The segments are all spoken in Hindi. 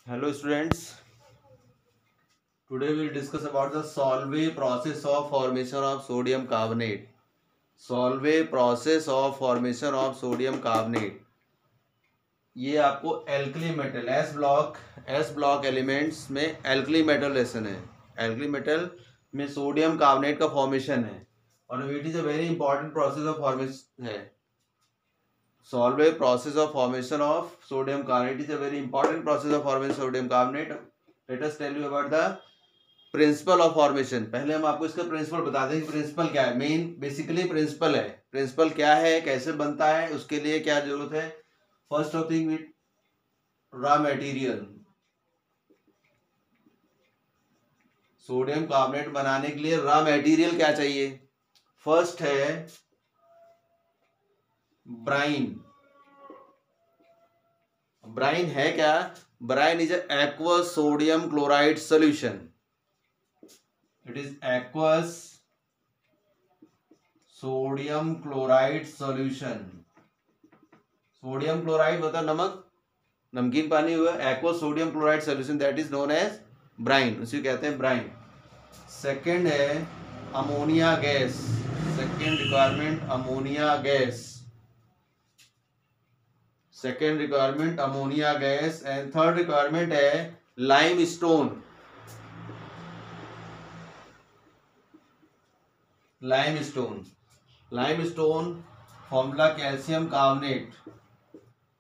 Hello students, today we will discuss about the Solvay process of formation of sodium carbonate. Solvay process of formation of sodium carbonate. ये आपको alkali metal S block elements में एल्कली मेटल लेसन है। एल्कली मेटल में सोडियम कार्बोनेट का फॉर्मेशन है और it is a very important process of formation है। Solvay process of formation of sodium carbonate is a very important process of formation of sodium carbonate. Let us tell you about the principle of formation. पहले हम आपको इसका प्रिंसिपल बता दें कि प्रिंसिपल क्या है। मेन बेसिकली प्रिंसिपल है। प्रिंसिपल क्या है, कैसे बनता है, उसके लिए क्या जरूरत है। First of thing with raw material. Sodium carbonate बनाने के लिए रॉ मटेरियल क्या चाहिए। फर्स्ट है ब्राइन। ब्राइन है क्या, brine is aqueous sodium chloride solution. It is aqueous sodium chloride solution. Sodium chloride मतलब नमक, नमकीन पानी हुआ। Aqueous sodium chloride solution that is known as brine, उसी कहते हैं ब्राइन। सेकंड है ammonia gas. Second requirement ammonia gas. Second requirement ammonia gas and third requirement है limestone. Limestone formula calcium carbonate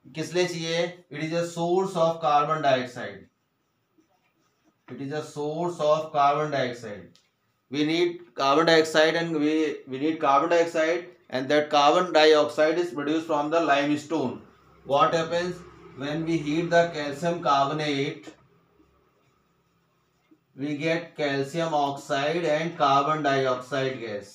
किस लिए चाहिए। It is a source of carbon dioxide. It is a source of carbon dioxide. we need carbon dioxide and we need carbon dioxide and that carbon dioxide is produced from the limestone. What happens when we heat the calcium carbonate, we get calcium oxide and carbon dioxide gas.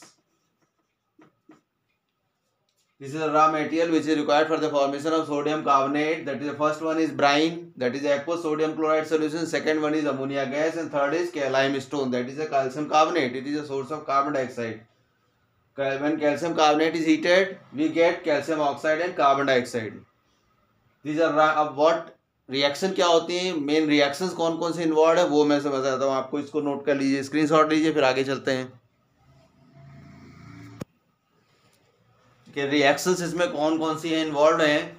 This is a raw material which is required for the formation of sodium carbonate. That is, the first one is brine, that is aqueous sodium chloride solution. Second one is ammonia gas and third is limestone, that is a calcium carbonate. It is a source of carbon dioxide. When calcium carbonate is heated, we get calcium oxide and carbon dioxide. These are अब what रिएक्शन क्या होती है, मेन रिएक्शंस कौन कौन से इन्वॉल्व है वो मैं समझाता हूँ आपको। इसको नोट कर लीजिए, स्क्रीनशॉट लीजिए, फिर आगे चलते हैं कि रिएक्शंस इसमें कौन कौन सी है इन्वॉल्व हैं।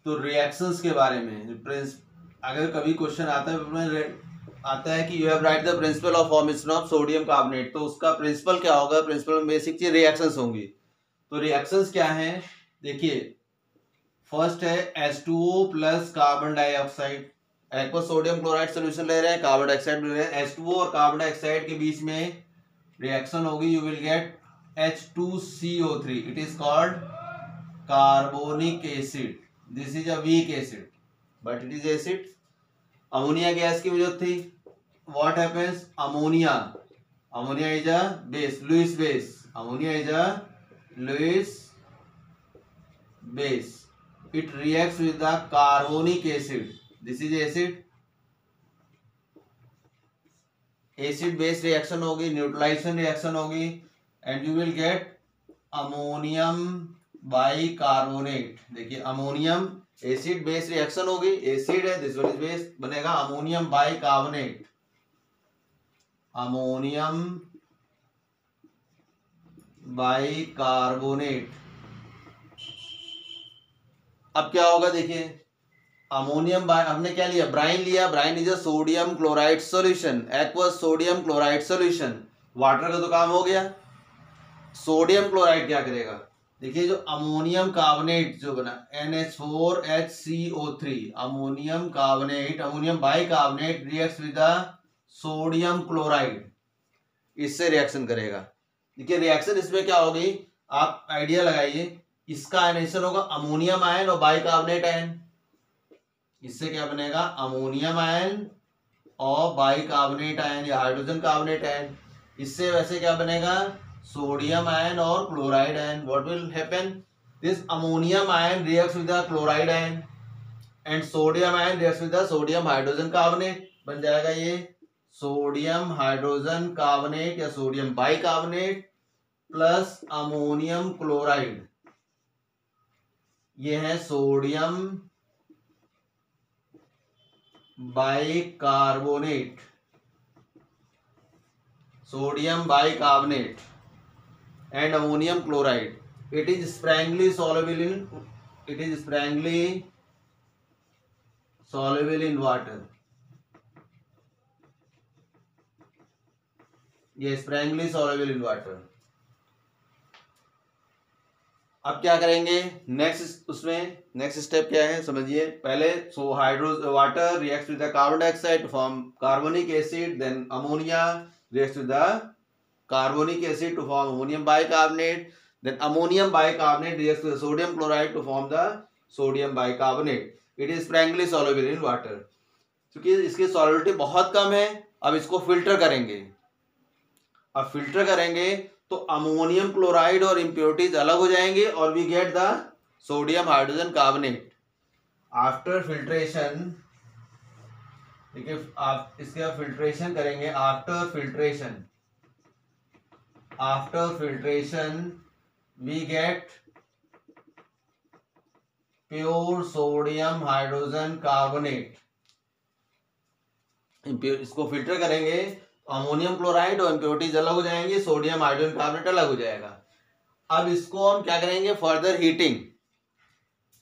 तो रिएक्शंस के बारे में अगर कभी क्वेश्चन आता है कि you have right the principle of formation of sodium carbonate, तो उसका प्रिंसिपल क्या होगा। प्रिंसिपल में बेसिक चीज रिएक्शंस होंगी। तो रिएक्शंस क्या है, देखिए फर्स्ट है H2O plus carbon dioxide. Aqueous sodium chloride solution ले रहे हैं, कार्बन डाइऑक्साइड ले रहे हैं। H2O और कार्बन डाइऑक्साइड के बीच में रिएक्शन होगी, you will get H2CO3. It is called carbonic acid. This is a weak acid but it is acid. Ammonia gas की वजह थी। What happens, ammonia is a base, Lewis base. Ammonia is a Lewis base. It reacts with the carbonic acid. This is acid. Acid base reaction होगी, न्यूट्रलाइजेशन रिएक्शन होगी and you will get ammonium bicarbonate. देखिए अमोनियम एसिड बेस रिएक्शन होगी, एसिड है, दिस वन इज बेस, बनेगा अमोनियम बाइकार्बोनेट। Ammonium bicarbonate. अब क्या होगा, देखिए अमोनियम हमने क्या लिया, ब्राइन लिया। Brine is a sodium chloride solution, aqueous sodium chloride solution. Water का तो काम हो गया। सोडियम क्लोराइड क्या करेगा, देखिए जो अमोनियम कार्बोनेट जो बना NH4HCO3, ammonium carbonate, ammonium bicarbonate reacts with the sodium chloride, इससे रिएक्शन करेगा। देखिए रिएक्शन इसमें क्या होगी, आप आइडिया लगाइए। इसका आयनेशन होगा अमोनियम आयन और बाइकार्बोनेट आयन। इससे क्या बनेगा, अमोनियम आयन और बाइकार्बोनेट आयन या हाइड्रोजन कार्बोनेट आयन। इससे वैसे क्या बनेगा, सोडियम आयन और chloride ion. What will happen, this ammonium ion reacts with the chloride ion and sodium ion reacts with the sodium hydrogen carbonate. बन जाएगा ये सोडियम हाइड्रोजन कार्बोनेट या sodium bicarbonate plus ammonium chloride. ये है sodium bicarbonate, sodium bicarbonate and ammonium chloride. It is sprangly soluble in water. ये sprangly soluble in water. अब क्या करेंगे नेक्स्ट, उसमें नेक्स्ट स्टेप क्या है समझिए पहले. So water reacts with the carbon dioxide to form carbonic acid, then ammonia reacts with the carbonic acid to form ammonium bicarbonate, then ammonium bicarbonate reacts with sodium chloride to form the sodium bicarbonate. It is sprangly soluble in water. क्योंकि इसकी सॉल्युबिलिटी बहुत कम है. अब इसको फिल्टर करेंगे. अब फिल्टर करेंगे तो अमोनियम क्लोराइड और इम्प्योरिटीज अलग हो जाएंगे और we get the sodium hydrogen carbonate. After filtration, ठीक है, आप इसके फिल्ट्रेशन करेंगे. After filtration we get pure sodium hydrogen carbonate. इसको फिल्टर करेंगे, अमोनियम क्लोराइड और इम्प्योरिटीज अलग हो जाएंगे, सोडियम हाइड्रोजन कार्बोनेट अलग हो जाएगा. अब इसको हम क्या करेंगे, फर्दर हीटिंग,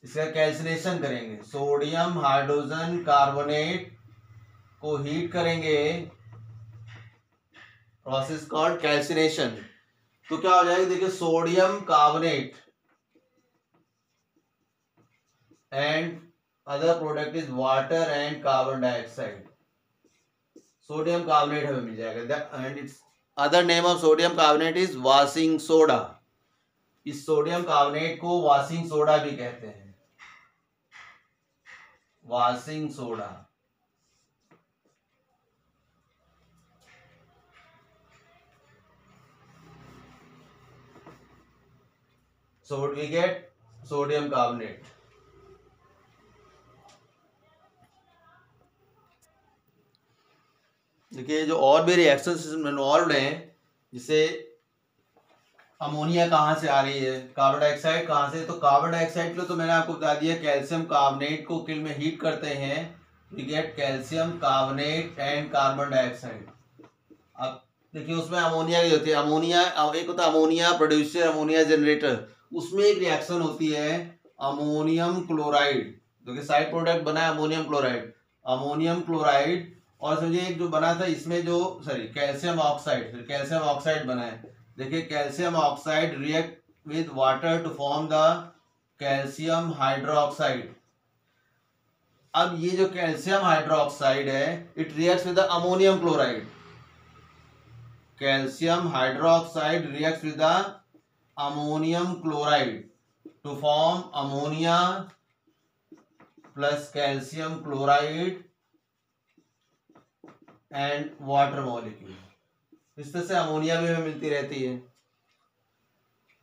इसका कैल्सिनेशन करेंगे. सोडियम हाइड्रोजन कार्बोनेट को हीट करेंगे, प्रोसेस कॉल्ड कैल्सिनेशन. तो क्या हो जाएगा देखिए, sodium carbonate and other product is water and carbon dioxide. Sodium carbonate हमें मिल जाएगा. And it's other name of sodium carbonate is washing soda. इस सोडियम कार्बोनेट को वॉशिंग सोडा भी कहते हैं. Washing soda. So we get sodium carbonate. देखिए जो और भी रिएक्शंस इन्वॉल्व हैं, जिसे अमोनिया कहाँ से आ रही है, कार्बन डाइऑक्साइड कहाँ से. तो कार्बन डाइऑक्साइड के लिए तो मैंने आपको बता दिया, कैल्शियम कार्बोनेट को किल में हीट करते हैं, we get calcium carbonate and carbon dioxide. अब देखिए उसमें अमोनिया की होती है. अमोनिया एक होता है अमोनिया प्रोड्यूसर, अमोनिया जनरेटर. उसमें एक रिएक्शन होती है अमोनियम क्लोराइड, जो कि साइड प्रोडक्ट बना है अमोनियम क्लोराइड. अमोनियम क्लोराइड और समझिए एक जो बना था इसमें जो कैल्शियम ऑक्साइड, फिर कैल्शियम ऑक्साइड बना है. देखिए calcium oxide react with water to form the calcium hydroxide. अब ये जो कैल्शियम हाइड्रोक्साइड है, it reacts with the ammonium chloride. Calcium hydroxide reacts with the ammonium chloride to form ammonia plus calcium chloride and water molecule. इस तरह से अमोनिया भी हमें मिलती रहती है.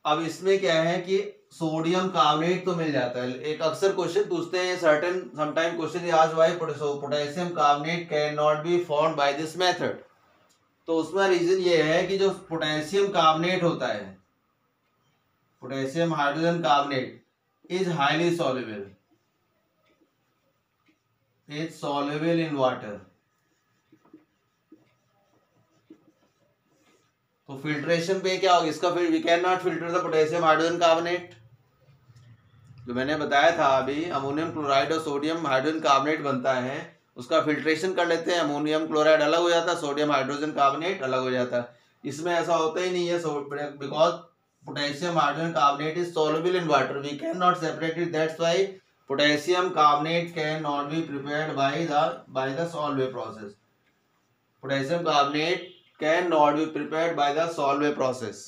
अब इसमें क्या है कि सोडियम कार्बोनेट तो मिल जाता है. एक अक्सर क्वेश्चन पूछते हैं, certain sometime question as why potassium carbonate can not be formed by this method. तो उसमें रीजन ये है कि जो पोटेशियम कार्बोनेट होता है, potassium hydrogen carbonate is highly soluble, is soluble in water. तो फिल्ट्रेशन पे क्या होगा इसका, फिर we can not filter the potassium hydrogen carbonate. जो मैंने बताया था अभी, अमोनियम क्लोराइड और सोडियम हाइड्रोजन कार्बोनेट बनता है, उसका फिल्ट्रेशन कर लेते हैं. अमोनियम क्लोराइड अलग हो जाता है, सोडियम हाइड्रोजन कार्बोनेट अलग हो जाता है. इसमें ऐसा होता ही नहीं है, because potassium hydrogen carbonate is soluble in water, we cannot separate it. That's why potassium carbonate cannot be prepared by the Solvay process. Potassium carbonate cannot be prepared by the Solvay process.